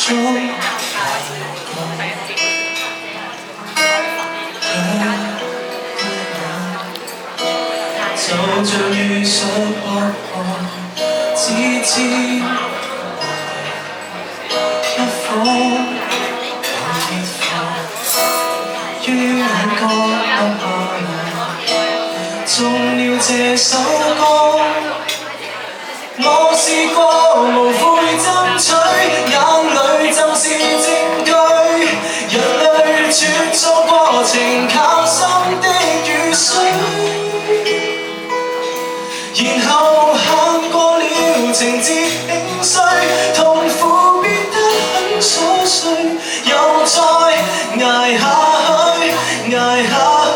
中。就像遇上薄荷，只知一顆熱火於眼角落下來，中了這首歌。我試過無悔爭取，眼淚就是證據。人類茁壯過程靠心的雨水，然後行過了情節輕碎，痛苦變得很瑣碎，又再捱下去，捱下去。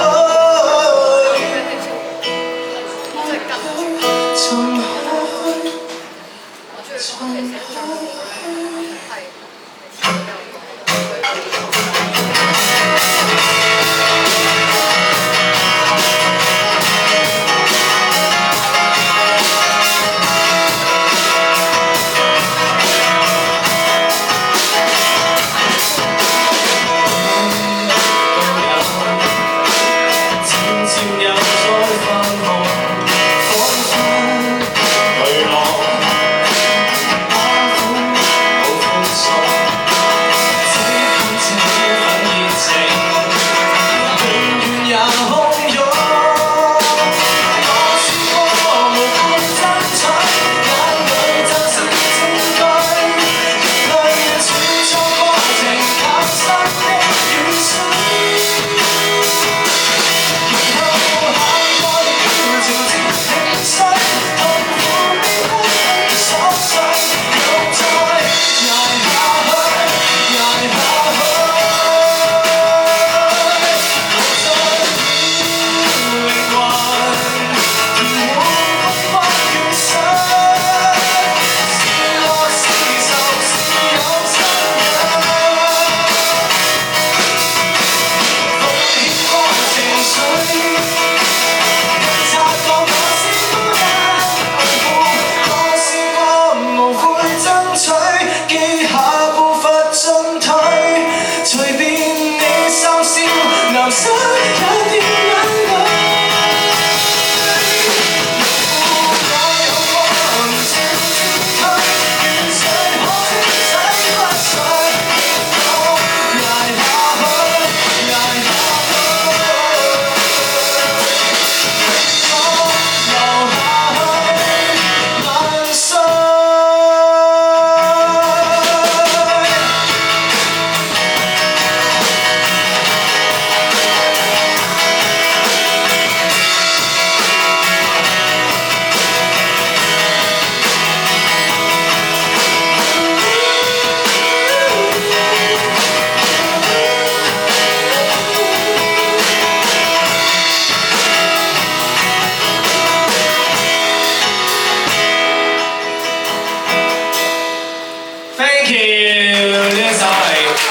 Thank you， 呢一首係唔好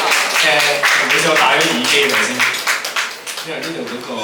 意思，我戴咗耳機嚟先，因為呢度嗰個。